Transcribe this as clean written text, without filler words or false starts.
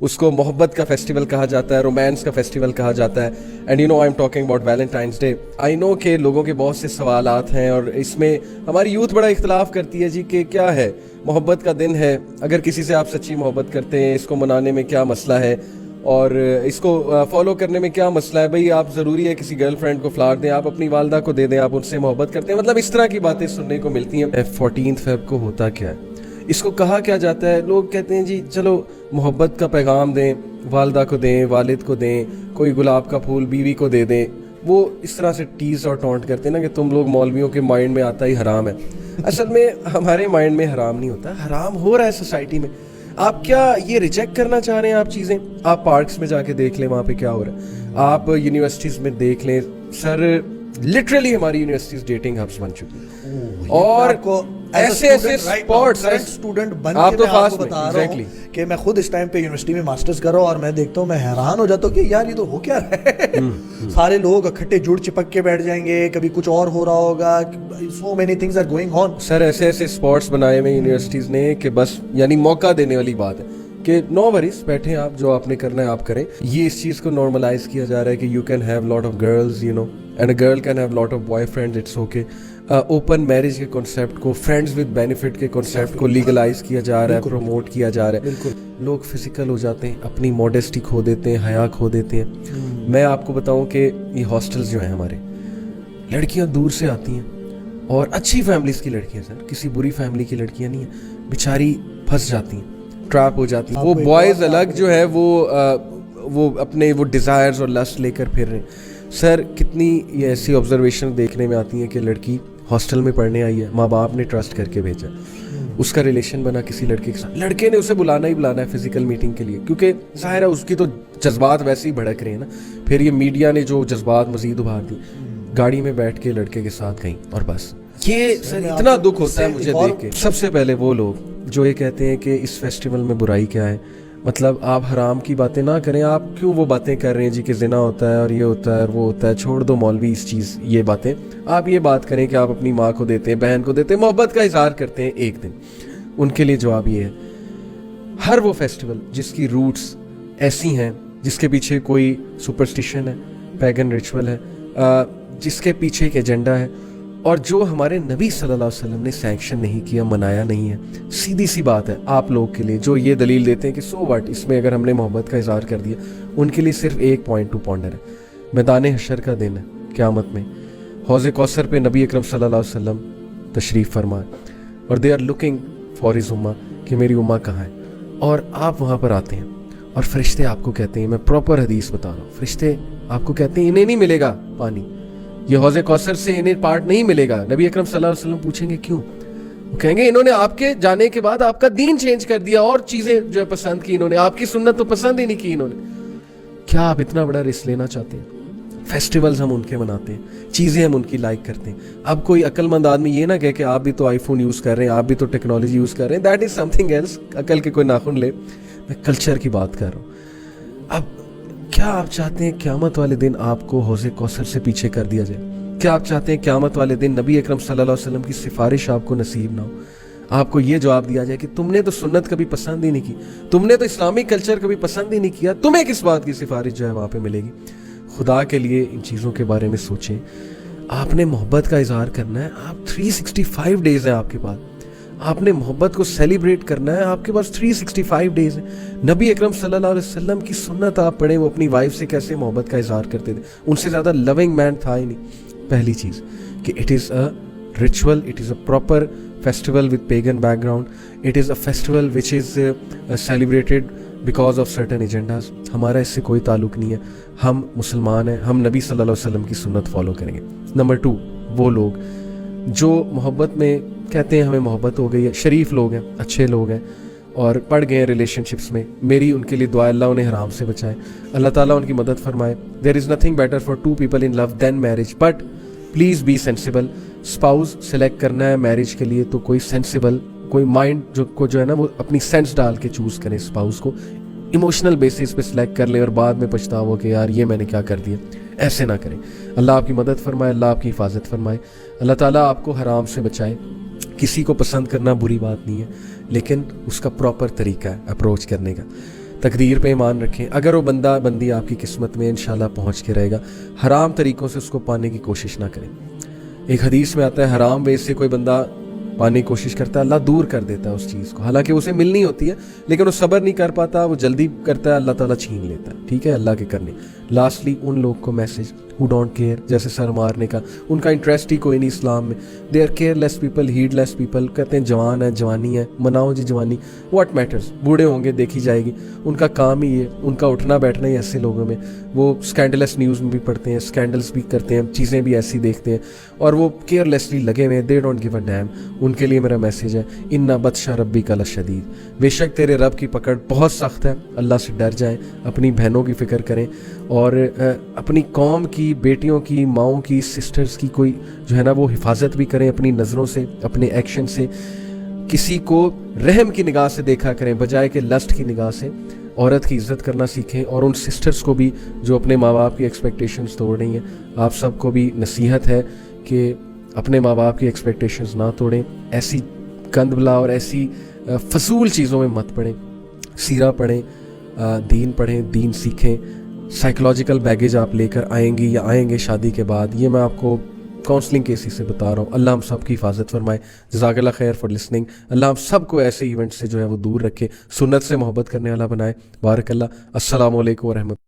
اس کو محبت کا فیسٹیول کہا جاتا ہے, رومانس کا فیسٹیول کہا جاتا ہے. And you know I am talking about Valentine's day. I know کہ لوگوں کے بہت سے سوالات ہیں اور اس میں ہماری یوتھ بڑا اختلاف کرتی ہے جی کہ کیا ہے, محبت کا دن ہے, اگر کسی سے آپ سچی محبت کرتے ہیں اس کو منانے میں کیا مسئلہ ہے, اور اس کو فالو کرنے میں کیا مسئلہ ہے. بھئی آپ ضروری ہے کسی گرل فرینڈ کو فلاور دیں, آپ اپنی والدہ کو دے دیں, آپ ان سے محبت کرتے ہیں, مطلب اس طرح کی باتیں سننے کو ملتی ہیں. 14 فیب کو ہوتا کیا ہے, اس کو کہا کیا جاتا ہے؟ لوگ کہتے ہیں جی چلو محبت کا پیغام دیں, والدہ کو دیں, والد کو دیں, کوئی گلاب کا پھول بیوی کو دے دیں. وہ اس طرح سے ٹیز اور ٹونٹ کرتے ہیں نا کہ تم لوگ مولویوں کے مائنڈ میں آتا ہی حرام ہے. اصل میں ہمارے مائنڈ میں حرام نہیں ہوتا, حرام ہو رہا ہے سوسائٹی میں. آپ کیا یہ ریجیکٹ کرنا چاہ رہے ہیں آپ چیزیں؟ آپ پارکس میں جا کے دیکھ لیں وہاں پہ کیا ہو رہا ہے, آپ یونیورسٹیز میں دیکھ لیں. سر لٹرلی ہماری یونیورسٹیز ڈیٹنگ ہبس بن چکی ہیں, اور ایسے ایسے اسپاٹس اسٹوڈنٹ بن کے میں آپ کو بتا رہا ہوں کہ میں خود اس ٹائم پہ یونیورسٹی میں ماسٹرز کر رہا ہوں, اور میں دیکھتا ہوں, میں حیران ہو جاتا ہوں کہ یار یہ تو ہو کیا رہا ہے. سارے لوگ اکٹھے جڑ چپک کے بیٹھ جائیں گے, کبھی کچھ اور ہو رہا ہوگا, so many things are going on. Sir ایسے ایسے اسپاٹس بنائے ہوئے یونیورسٹیز نے کہ بس یعنی موقع دینے والی بات ہے کہ نو وریز, بیٹھیں آپ, جو آپ نے کرنا ہے آپ کریں. یہ اس چیز کو نارملائز کیا جا رہا ہے کہ you can have lot of girls, you know, and a girl can have lot of boyfriends, it's okay. Open marriage کے کانسیپٹ کو, فرینڈز ود بینیفٹ کے کانسیپٹ کو لیگلائز کیا جا رہا ہے, پروموٹ کیا جا رہا ہے. لوگ فزیکل ہو جاتے ہیں, اپنی ماڈیسٹی کھو دیتے ہیں, حیا کھو دیتے ہیں. میں آپ کو بتاؤں کہ یہ ہاسٹلز جو ہیں ہمارے, لڑکیاں دور سے آتی ہیں اور اچھی فیملیز کی لڑکیاں, سر کسی بری فیملی کی لڑکیاں نہیں ہیں, بیچاری پھنس جاتی ہیں, ٹریپ ہو جاتی ہیں. وہ بوائز الگ جو ہے وہ اپنے وہ ڈیزائرز اور لسٹ لے کر پھر رہے ہیں. سر کتنی یہ ایسی آبزرویشن دیکھنے میں آتی ہیں کہ لڑکی ہاسٹل میں پڑھنے آئی ہے, ماں باپ نے ٹرسٹ کر کے بھیجا, اس کا ریلیشن بنا کسی لڑکے کے ساتھ, لڑکے نے اسے بلانا ہی بلانا ہے فزیکل میٹنگ کے لیے, کیونکہ ظاہر ہے اس کی تو جذبات ویسے ہی بھڑک رہے ہیں نا. پھر یہ میڈیا نے جو جذبات مزید ابھار دی, گاڑی میں بیٹھ کے لڑکے کے ساتھ گئیں, اور بس یہ سر اتنا دکھ ہوتا ہے مجھے دیکھ کے. سب سے پہلے وہ لوگ جو یہ کہتے ہیں کہ اس فیسٹیول میں برائی کیا ہے, مطلب آپ حرام کی باتیں نہ کریں, آپ کیوں وہ باتیں کر رہے ہیں جی کہ زنا ہوتا ہے اور یہ ہوتا ہے اور وہ ہوتا ہے, چھوڑ دو مولوی اس چیز یہ باتیں. آپ یہ بات کریں کہ آپ اپنی ماں کو دیتے ہیں, بہن کو دیتے ہیں, محبت کا اظہار کرتے ہیں ایک دن. ان کے لیے جواب یہ ہے, ہر وہ فیسٹیول جس کی روٹس ایسی ہیں, جس کے پیچھے کوئی سپرسٹیشن ہے, پیگن ریچول ہے, جس کے پیچھے ایک ایجنڈا ہے, اور جو ہمارے نبی صلی اللہ علیہ وسلم نے سینکشن نہیں کیا, منایا نہیں ہے. سیدھی سی بات ہے آپ لوگ کے لیے جو یہ دلیل دیتے ہیں کہ سو واٹ, اس میں اگر ہم نے محبت کا اظہار کر دیا, ان کے لیے صرف ایک پوائنٹ ٹو پونڈر ہے. میدان حشر کا دن ہے, قیامت میں حوض کوثر پہ نبی اکرم صلی اللہ علیہ وسلم تشریف فرمائے, اور they are looking for his امہ کہ میری امہ کہاں ہے, اور آپ وہاں پر آتے ہیں اور فرشتے آپ کو کہتے ہیں, میں پراپر حدیث بتا رہا ہوں, فرشتے آپ کو کہتے ہیں انہیں نہیں ملے گا پانی, یہ حوض کوثر سے انہیں پارٹ نہیں ملے گا. نبی اکرم صلی اللہ علیہ وسلم پوچھیں گے کیوں؟ وہ کہیں گے انہوں نے آپ کے جانے کے بعد آپ کا دین چینج کر دیا, اور چیزیں جو ہے پسند کی انہوں نے, آپ کی سنت تو پسند ہی نہیں کی انہوں نے. کیا آپ اتنا بڑا رسک لینا چاہتے ہیں؟ فیسٹیولز ہم ان کے مناتے ہیں, چیزیں ہم ان کی لائک کرتے ہیں. اب کوئی عقل مند آدمی یہ نہ کہے کہ آپ بھی تو آئی فون یوز کر رہے ہیں, آپ بھی تو ٹیکنالوجی یوز کر رہے ہیں, that is something else. عقل کے کوئی ناخن لے, میں کلچر کی بات کر رہا ہوں. اب کیا آپ چاہتے ہیں قیامت والے دن آپ کو حوض کوثر سے پیچھے کر دیا جائے؟ کیا آپ چاہتے ہیں قیامت والے دن نبی اکرم صلی اللہ علیہ وسلم کی سفارش آپ کو نصیب نہ ہو؟ آپ کو یہ جواب دیا جائے کہ تم نے تو سنت کبھی پسند ہی نہیں کی, تم نے تو اسلامی کلچر کبھی پسند ہی نہیں کیا, تمہیں کس بات کی سفارش جو ہے وہاں پہ ملے گی؟ خدا کے لیے ان چیزوں کے بارے میں سوچیں. آپ نے محبت کا اظہار کرنا ہے, آپ 365 ڈیز ہیں آپ کے پاس, آپ نے محبت کو سیلیبریٹ کرنا ہے, آپ کے پاس 365 ڈیز ہیں. نبی اکرم صلی اللہ علیہ وسلم کی سنت آپ پڑھیں, وہ اپنی وائف سے کیسے محبت کا اظہار کرتے تھے, ان سے زیادہ لونگ مین تھا ہی نہیں. پہلی چیز کہ it is a ritual, it is a proper festival with pagan background, it is a festival which is celebrated because of certain agendas. ہمارا اس سے کوئی تعلق نہیں ہے, ہم مسلمان ہیں, ہم نبی صلی اللہ علیہ وسلم کی سنت فالو کریں گے. نمبر 2, وہ لوگ جو محبت میں کہتے ہیں ہمیں محبت ہو گئی ہے, شریف لوگ ہیں, اچھے لوگ ہیں, اور پڑ گئے ہیں ریلیشن شپس میں, میری ان کے لیے دعا اللہ انہیں حرام سے بچائے, اللہ تعالیٰ ان کی مدد فرمائے. there is nothing better for two people in love than marriage, but please be sensible. Spouse select کرنا ہے میرج کے لیے تو کوئی سینسیبل, کوئی مائنڈ جو ہے نا وہ اپنی سینس ڈال کے چوز کریں اسپاؤز کو, ایموشنل بیسس پہ سلیکٹ کر لیں اور بعد میں پچھتاوا کہ یار یہ میں نے کیا کر دیا. ایسے نہ کریں. اللہ آپ کی مدد فرمائے, اللہ آپ کی حفاظت فرمائے, اللہ تعالیٰ آپ کو حرام سے بچائے. کسی کو پسند کرنا بری بات نہیں ہے, لیکن اس کا پراپر طریقہ ہے اپروچ کرنے کا. تقدیر پہ ایمان رکھیں. اگر وہ بندہ بندی آپ کی قسمت میں انشاءاللہ پہنچ کے رہے گا, حرام طریقوں سے اس کو پانے کی کوشش نہ کریں. ایک حدیث میں آتا ہے حرام وے سے کوئی بندہ پانے کی کوشش کرتا ہے اللہ دور کر دیتا ہے اس چیز کو, حالانکہ اسے ملنی ہوتی ہے لیکن وہ صبر نہیں کر پاتا, وہ جلدی کرتا ہے, اللہ تعالیٰ چھین لیتا ہے. ٹھیک ہے, اللہ کے کرنے. لاسٹلی ان لوگ کو میسج ہو ڈونٹ کیئر, جیسے سر مارنے کا, ان کا انٹرسٹ ہی کوئی نہیں اسلام میں. They are careless people, headless people. کہتے ہیں جوان ہے, جوانی ہے, مناؤ جی جوانی, واٹ میٹرز, بوڑھے ہوں گے دیکھی جائے گی. ان کا کام ہی ہے, ان کا اٹھنا بیٹھنا ہی ایسے لوگوں میں. وہ اسکینڈلس نیوز میں بھی پڑھتے ہیں, اسکینڈلس بھی کرتے ہیں, چیزیں بھی ایسی دیکھتے ہیں, اور وہ کیئر لیسلی لگے ہوئے ہیں. They don't give a damn. ان کے لیے میرا میسیج ہے ان بطش ربک لشدید, بے شک تیرے رب کی پکڑ بہت سخت ہے. اللہ سے ڈر جائیں, اپنی بہنوں کی فکر کریں, اور اپنی قوم کی, بیٹیوں کی, ماؤں کی, سسٹرز کی کوئی جو ہے نا وہ حفاظت بھی کریں اپنی نظروں سے, اپنے ایکشن سے. کسی کو رحم کی نگاہ سے دیکھا کریں بجائے کہ لسٹ کی نگاہ سے. عورت کی عزت کرنا سیکھیں, اور ان سسٹرز کو بھی جو اپنے ماں باپ کی ایکسپیکٹیشنز توڑ رہی ہیں, آپ سب کو بھی نصیحت ہے کہ اپنے ماں باپ کی ایکسپیکٹیشنز نہ توڑیں. ایسی گند بلا اور ایسی فضول چیزوں میں مت پڑیں. سیرہ پڑھیں, دین پڑھیں, دین سیکھیں. سائیکلوجیکل بیگیج آپ لے کر آئیں گی یا آئیں گے شادی کے بعد, یہ میں آپ کو کاؤنسلنگ کیسز سے بتا رہا ہوں. اللہ ہم سب کی حفاظت فرمائے. جزاک اللہ خیر فار لسننگ. اللہ ہم سب کو ایسے ایونٹ سے جو ہے وہ دور رکھے, سنت سے محبت کرنے والا بنائے. بارک اللہ. السلام علیکم ورحمۃ.